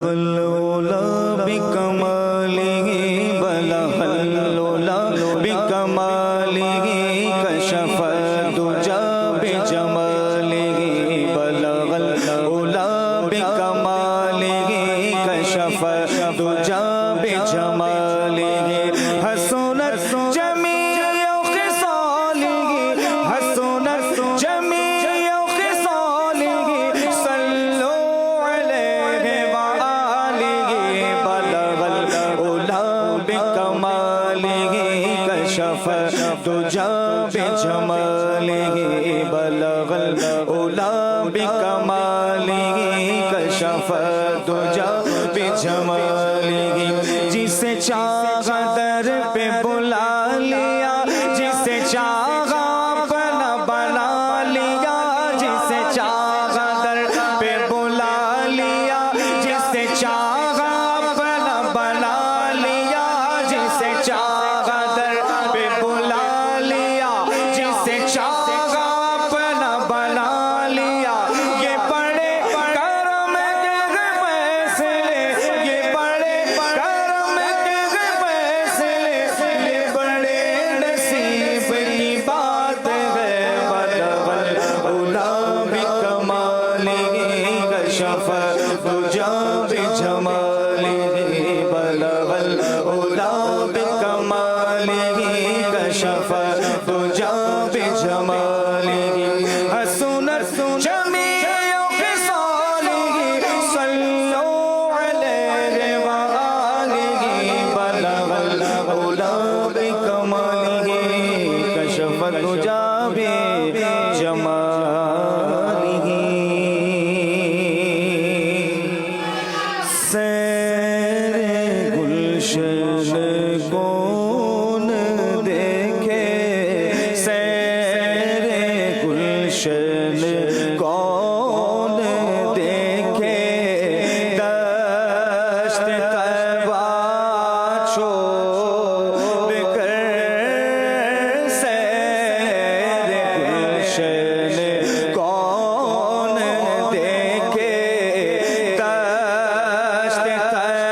العلا بکمالہ بلغ العلا بکمالہ کشف الدجی بجمالہ بلغ العلا بکمالہ کشف الدجی بجمالہ حسنت جمیع خصالہ حسنت جمیع خصالہ صلو علیہ کشف الدجی بجمالہ بلغ العلا بکمالہ کشف الدجی بجمالہ جسے چاہا در پہ بلا لیا جسے چاہا اپنا بنا لیا جسے چاہا در پہ بلا لیا جسے چاہا اپنا بنا لیا جسے چاہا در پہ بلا لیا جسے چاہا اپنا بنا لیا یہ بڑے کرم کے فیصلے یہ بڑے کرم کے فیصلے یہ بڑے نصیب کی بات ہے بلغ العلا بکمالہ کشف الدجی بجمالہ بلغ العلا بکمالہ کشف الدجی بجمالہ حسنت جمیع خصالہ صلو علیہ وآلہ بلغ العلا بکمالہ کشف الدجی بجمالہ سیر گلشن کون دیکھے سیر گلشن کون دیکھے دشت طیبہ چھوڑ کر سیر گلشن کون دیکھے دشت طیبہ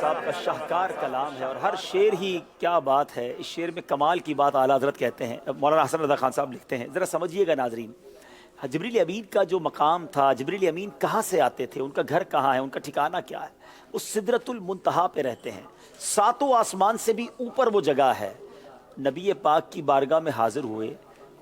صاحب کا شاہکار کلام ہے اور ہر شعر ہی کیا بات ہے، اس شعر میں کمال کی بات اعلیٰ حضرت کہتے ہیں۔ مولانا حسن رضا خان صاحب لکھتے ہیں، ذرا سمجھیے گا ناظرین، جبریل امین کا جو مقام تھا، جبریل امین کہاں سے آتے تھے، ان کا گھر کہاں ہے، ان کا ٹھکانہ کیا ہے؟ وہ سدرۃ المنتہا پہ رہتے ہیں، ساتوں آسمان سے بھی اوپر وہ جگہ ہے۔ نبی پاک کی بارگاہ میں حاضر ہوئے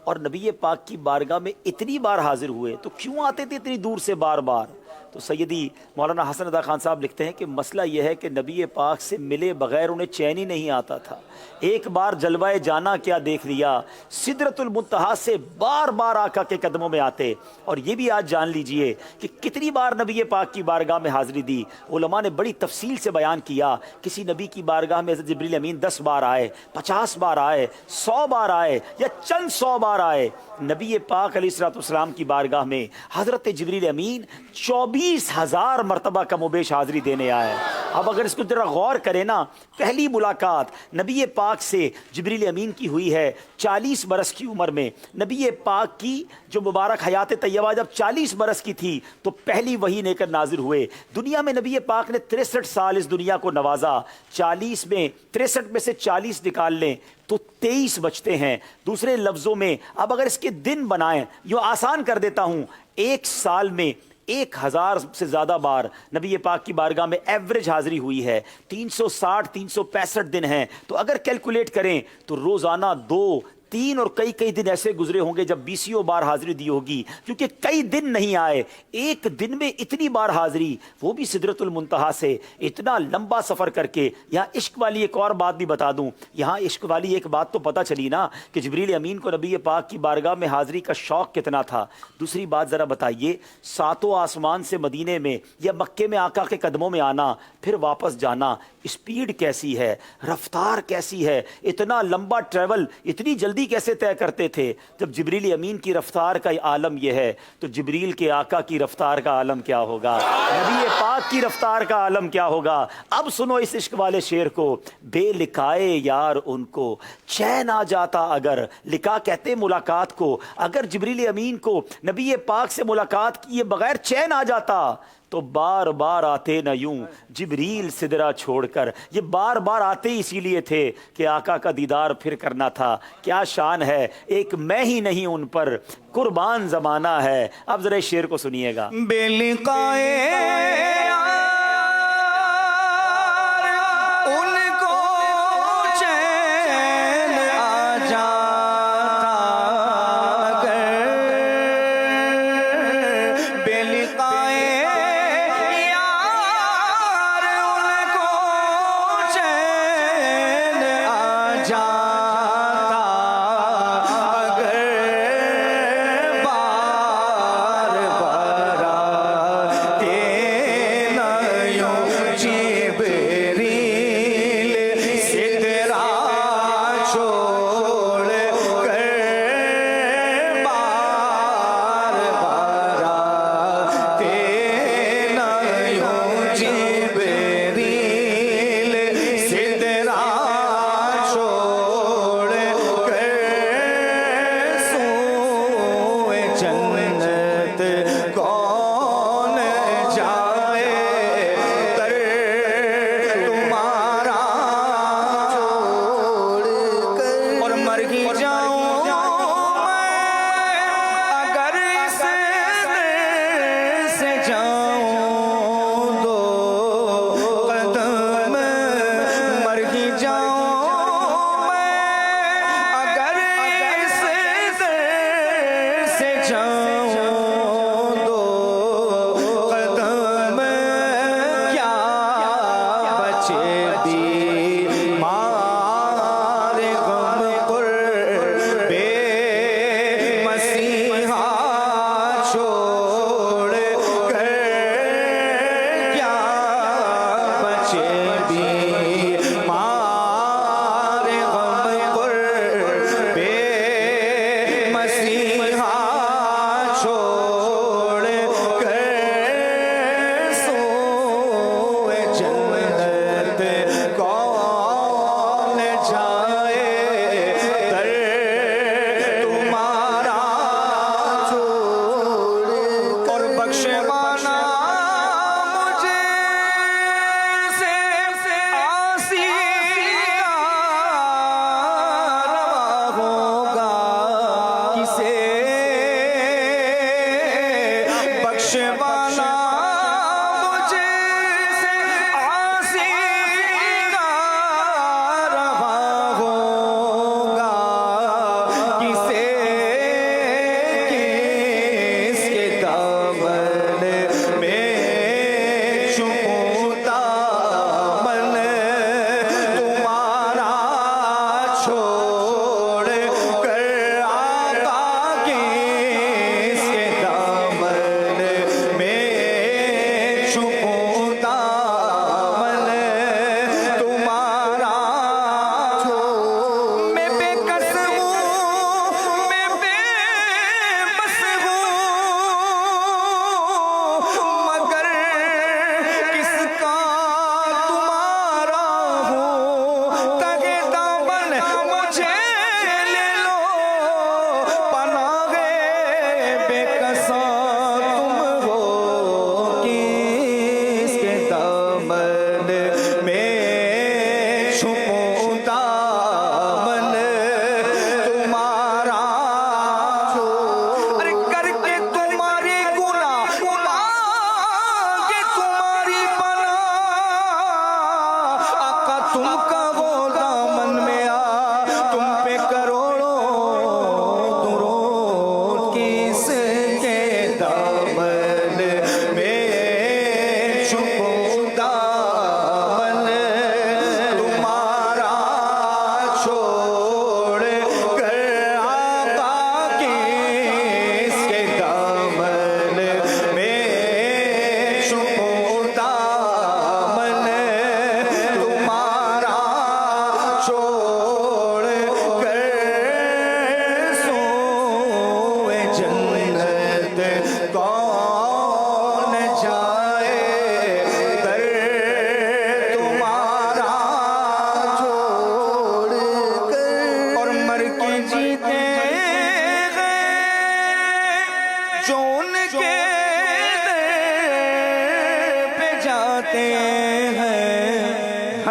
اور نبی پاک کی بارگاہ میں اتنی بار حاضر ہوئے تو کیوں آتے تھے اتنی دور سے بار بار؟ تو سیدی مولانا حسن رضا خان صاحب لکھتے ہیں کہ مسئلہ یہ ہے کہ نبی پاک سے ملے بغیر انہیں چین ہی نہیں آتا تھا۔ ایک بار جلوہ جانا کیا دیکھ لیا، سدرۃ المنتہا سے بار بار آقا کے قدموں میں آتے۔ اور یہ بھی آج جان لیجئے کہ کتنی بار نبی پاک کی بارگاہ میں حاضری دی۔ علماء نے بڑی تفصیل سے بیان کیا، کسی نبی کی بارگاہ میں حضرت جبریل امین 10 بار آئے، 50 بار آئے، 100 بار آئے یا چند 100 بار آئے۔ نبی پاک علیہ الصلوۃ والسلام کی بارگاہ میں حضرت جبریل امین 24,000 مرتبہ کم و بیش حاضری دینے آئے۔ اب اگر اس کو ذرا غور کریں نا، پہلی ملاقات نبی پاک سے جبریل امین کی ہوئی ہے 40 برس کی عمر میں۔ نبی پاک کی جو مبارک حیات طیبہ جب 40 برس کی تھی تو پہلی وحی لے کر نازل ہوئے۔ دنیا میں نبی پاک نے 63 سال اس دنیا کو نوازا، 40 میں 63 میں سے 40 نکال لیں تو 23 بچتے ہیں۔ دوسرے لفظوں میں اب اگر اس کے دن بنائیں، یہ آسان کر دیتا ہوں، ایک سال میں 1000 سے زیادہ بار نبی پاک کی بارگاہ میں ایوریج حاضری ہوئی ہے۔ 360 365 دن ہیں، تو اگر کیلکولیٹ کریں تو روزانہ 2 3 اور کئی دن ایسے گزرے ہوں گے جب 20 بار حاضری دی ہوگی، کیونکہ کئی دن نہیں آئے۔ ایک دن میں اتنی بار حاضری، وہ بھی سدرۃ المنتہا سے، اتنا لمبا سفر کر کے۔ یہاں عشق والی ایک اور بات بھی بتا دوں، یہاں عشق والی ایک بات تو پتہ چلی نا کہ جبریل امین کو نبی پاک کی بارگاہ میں حاضری کا شوق کتنا تھا۔ دوسری بات ذرا بتائیے، ساتوں آسمان سے مدینے میں یا مکے میں آقا کے قدموں میں آنا پھر واپس جانا، اسپیڈ کیسی ہے، رفتار کیسی ہے، اتنا لمبا ٹریول اتنی جلدی کیسے طے کرتے تھے؟ جب جبریل امین کی رفتار کا عالم یہ ہے تو جبریل کے آقا کی رفتار کا عالم کیا ہوگا، نبی پاک کی رفتار کا عالم کیا ہوگا؟ اب سنو اس عشق والے شعر کو، بے لکھائے یار ان کو چین آ جاتا اگر، لکھا کہتے ملاقات کو، اگر جبریل امین کو نبی پاک سے ملاقات کیے بغیر چین آ جاتا تو بار بار آتے نہ یوں جبریل سدرہ چھوڑ کر۔ یہ بار بار آتے اسی لیے تھے کہ آقا کا دیدار پھر کرنا تھا۔ کیا شان ہے، ایک میں ہی نہیں ان پر قربان زمانہ ہے۔ اب ذرا اس شعر کو سنیے گا، بے لقائے ان کو چین آ جاتا اگر، بے لقائے یار ان کو چین آ جاتا اگر، بار بار آتے نہ یوں جبریل سدرہ چھوڑ کر، بار بار آتے نہ یوں جبریل سدرہ چھوڑ کر، سوئے جنت کون جائے در تمہارا چھوڑ کر، اور مر ہی جاؤں میں اگر اس در سے جاؤں دو قدم، مر ہی جاؤں میں اگر اس در سے جاؤں دو قدم، کیا بچے بیمار غم قرب مسیحا چھوڑ کر، کیا بچے بیمار غم قرب مسیحا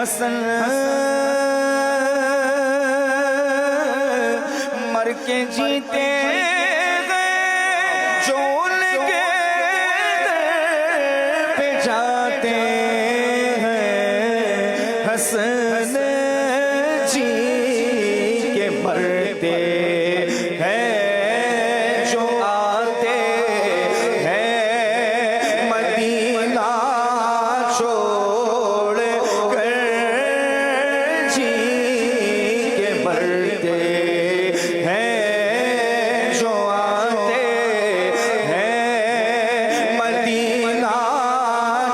حسن مر کے جیتے گئے جو ان کے در پہ جاتے ہیں حسن جی کے مرتے ہیں جو آتے ہیں مدینہ چھوڑ کر جی کے مرتے ہیں جو آتے ہیں مدینہ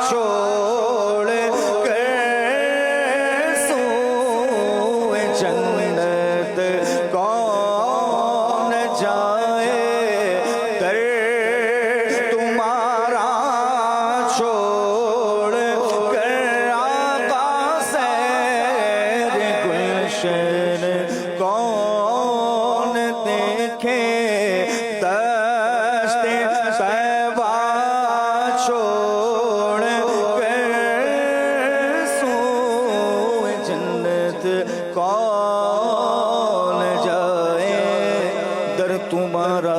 چھوڑ کر سوئے جنت کون جائے در تمہارا چھوڑ کر آقا سیر گلشن کون دیکھے دشت طیبہ چھوڑ کر سوئے جنت کون جائے در تمہارا